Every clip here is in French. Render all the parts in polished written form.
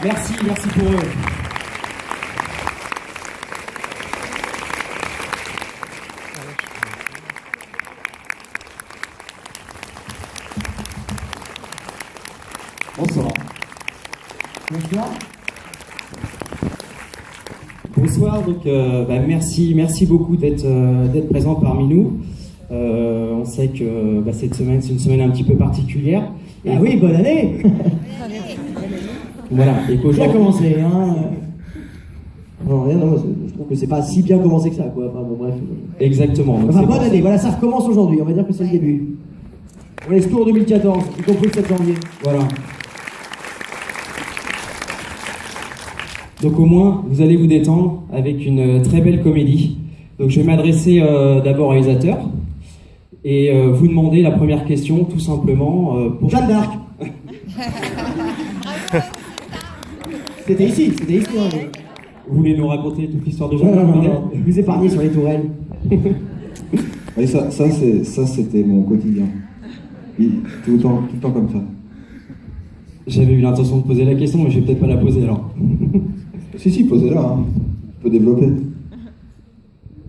Merci pour eux. Bonsoir. Bonsoir. Bonsoir, donc merci beaucoup d'être présent parmi nous. On sait que cette semaine, c'est une semaine un petit peu particulière. Ah oui, bonne année. Voilà, et bien commencé, hein. Non, je trouve que c'est pas si bien commencé que ça, quoi. Enfin, bon, bref. Exactement. Donc bonne année, voilà, ça recommence aujourd'hui, on va dire que c'est le début. On est tour 2014, y compris le 7 janvier. Voilà. Donc au moins, vous allez vous détendre avec une très belle comédie. Donc je vais m'adresser d'abord au réalisateur et vous demander la première question, tout simplement. Pour Jeanne d'Arc. C'était ici. Hein. Vous voulez nous raconter toute l'histoire de Jeanne d'Arc? Non, je vous épargnez sur les tourelles. Oui, ça c'était mon quotidien. Tout le temps comme ça. J'avais eu l'intention de poser la question, mais je vais peut-être pas la poser alors. Si, posez-la, hein. Je peux développer.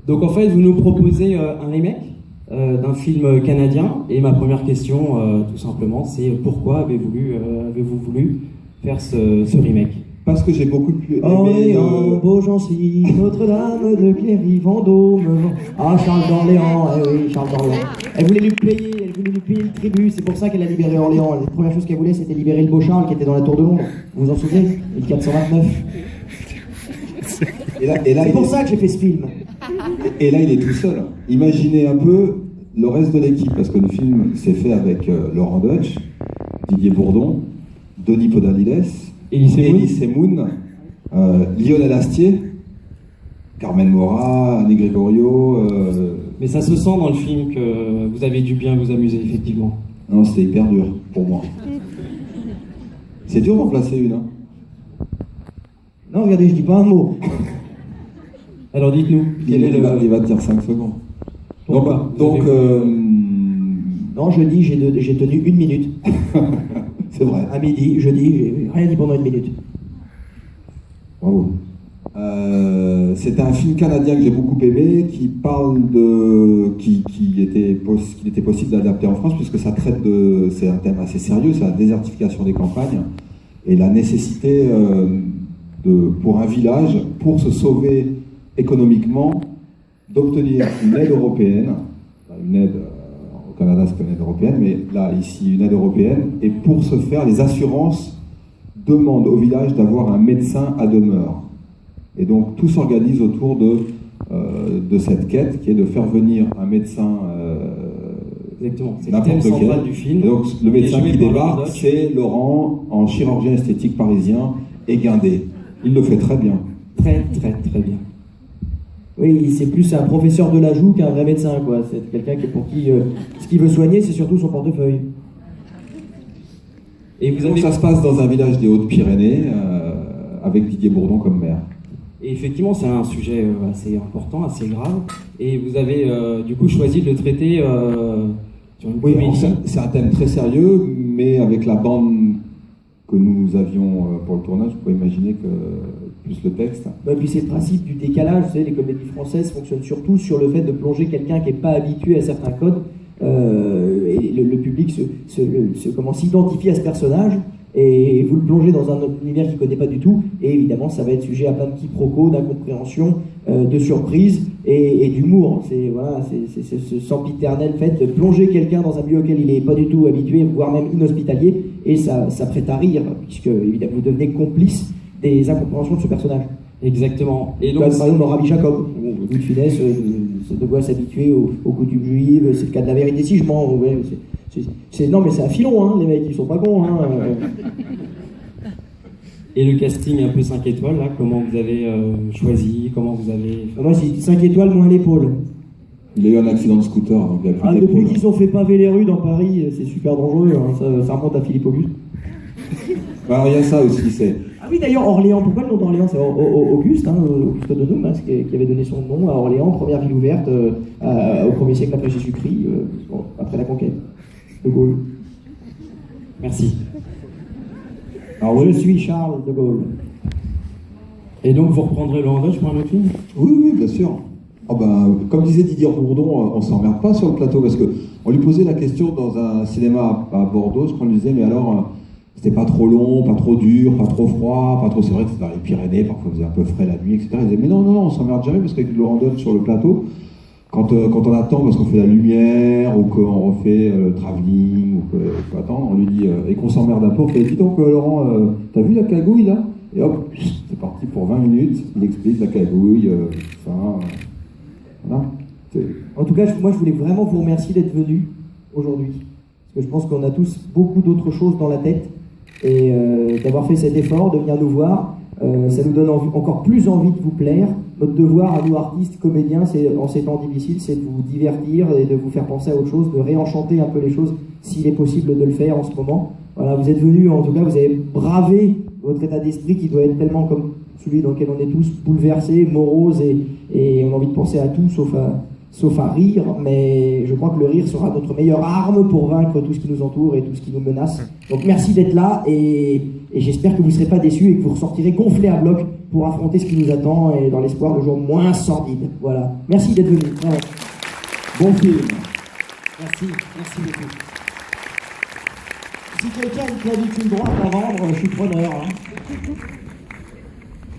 Donc en fait, vous nous proposez un remake d'un film canadien, et ma première question, tout simplement, c'est pourquoi avez-vous voulu faire ce remake? Parce que j'ai beaucoup plus aimé... Beaugency, Notre-Dame de Cléry-Vendôme... Ah, Charles d'Orléans, oui, Charles d'Orléans. Elle voulait lui payer le tribut, c'est pour ça qu'elle a libéré Orléans. La première chose qu'elle voulait, c'était libérer le beau Charles qui était dans la tour de Londres. Vous vous en souvenez? 1429. C'est pour ça que j'ai fait ce film. Et là, il est tout seul. Imaginez un peu le reste de l'équipe, parce que le film s'est fait avec Laurent Deutsch, Didier Bourdon, Denis Podalides, Elie Semoun, Lionel Astier, Carmen Maura, Annie Gregorio. Mais ça se sent dans le film que vous avez dû bien vous amuser, effectivement. Non, c'était hyper dur pour moi. C'est dur d'en placer une, hein. Non, regardez, je dis pas un mot. Alors dites-nous, il va te dire 5 secondes. Pourquoi? Non, jeudi, j'ai tenu 1 minute. C'est vrai. À midi, jeudi, j'ai rien dit pendant 1 minute. Bravo. C'était un film canadien que j'ai beaucoup aimé, qui parle qu'il était possible d'adapter en France, puisque ça traite c'est un thème assez sérieux, c'est la désertification des campagnes, et la nécessité pour un village, pour se sauver économiquement, d'obtenir une aide européenne, une aide, au Canada c'est pas une aide européenne, mais là, ici, une aide européenne, et pour ce faire, les assurances demandent au village d'avoir un médecin à demeure. Et donc tout s'organise autour de cette quête qui est de faire venir un médecin exactement, c'est le thème central du film. Et donc le médecin qui débarque, c'est Laurent, en chirurgien esthétique parisien et guindé. Il le fait très bien. Très bien. Oui, c'est plus un professeur de la joue qu'un vrai médecin, quoi. C'est quelqu'un pour qui ce qu'il veut soigner, c'est surtout son portefeuille. Et donc ça se passe dans un village des Hautes-Pyrénées avec Didier Bourdon comme maire. Et effectivement, c'est un sujet assez important, assez grave. Et vous avez du coup choisi de le traiter sur une comédie. C'est un thème très sérieux, mais avec la bande que nous avions pour le tournage, vous pouvez imaginer que plus le texte. Puis c'est le principe du décalage. Vous savez, les comédies françaises fonctionnent surtout sur le fait de plonger quelqu'un qui n'est pas habitué à certains codes. Et le public s'identifie à ce personnage. Et vous le plongez dans un univers qu'il ne connaît pas du tout, et évidemment ça va être sujet à plein de quiproquos, d'incompréhension, de surprises et d'humour. C'est ce sempiternel fait de plonger quelqu'un dans un milieu auquel il n'est pas du tout habitué, voire même inhospitalier, et ça prête à rire, puisque évidemment vous devenez complice des incompréhensions de ce personnage. Exactement. Et donc, par exemple dans Rabbi Jacob, Louis de Funès doit s'habituer aux coutumes juives, c'est le cas de La Vérité si je mens. Non mais c'est un filon, hein, les mecs, ils sont pas cons. Hein. Et le casting un peu 5 étoiles, là, comment vous avez choisi, comment vous avez... Moi c'est 5 étoiles moins l'épaule. Il a eu un accident de scooter, donc il a plus d'épaule. Depuis qu'ils ont fait paver les rues dans Paris, c'est super dangereux, hein, ça remonte à Philippe Auguste. Alors il y a ça aussi, c'est... Ah oui d'ailleurs, Orléans, pourquoi le nom d'Orléans? C'est Auguste, Auguste de Noum, qui avait donné son nom à Orléans, première ville ouverte au 1er siècle après Jésus-Christ, après la conquête de Gaulle. Merci. Alors je suis Charles de Gaulle. Et donc vous reprendrez le Handoche pour un autre film? Oui, oui, bien sûr. Ah ben, comme disait Didier Bourdon, on s'emmerde pas sur le plateau parce que on lui posait la question dans un cinéma à Bordeaux, je crois, on lui disait mais alors c'était pas trop long, pas trop dur, pas trop froid, pas trop. C'est vrai que c'était dans les Pyrénées, parfois il faisait un peu frais la nuit, etc. Il disait mais non, non, non, on s'emmerde jamais parce qu'avec Laurent Deutsch sur le plateau, quand on attend parce qu'on fait la lumière ou qu'on refait le travelling ou qu'il faut attendre, on lui dit et qu'on s'emmerde un peu, on fait dis donc Laurent, t'as vu la cagouille là? Et hop, c'est parti pour 20 minutes, il explique la cagouille, voilà. En tout cas, moi je voulais vraiment vous remercier d'être venu aujourd'hui. Parce que je pense qu'on a tous beaucoup d'autres choses dans la tête. Et d'avoir fait cet effort, de venir nous voir, ça nous donne encore plus envie de vous plaire. Notre devoir à nous artistes, comédiens, en ces temps difficiles, c'est de vous divertir et de vous faire penser à autre chose, de réenchanter un peu les choses, s'il est possible de le faire en ce moment. Voilà, vous êtes venus, en tout cas, vous avez bravé votre état d'esprit qui doit être tellement comme celui dans lequel on est tous bouleversés, moroses, et on a envie de penser à tout sauf à rire, mais je crois que le rire sera notre meilleure arme pour vaincre tout ce qui nous entoure et tout ce qui nous menace. Donc merci d'être là, et j'espère que vous ne serez pas déçus et que vous ressortirez gonflés à bloc pour affronter ce qui nous attend et dans l'espoir de jours moins sordides. Voilà. Merci d'être venus. Vraiment. Bon film. Merci beaucoup. Si quelqu'un a une clavicule droite à vendre, je suis preneur. Hein.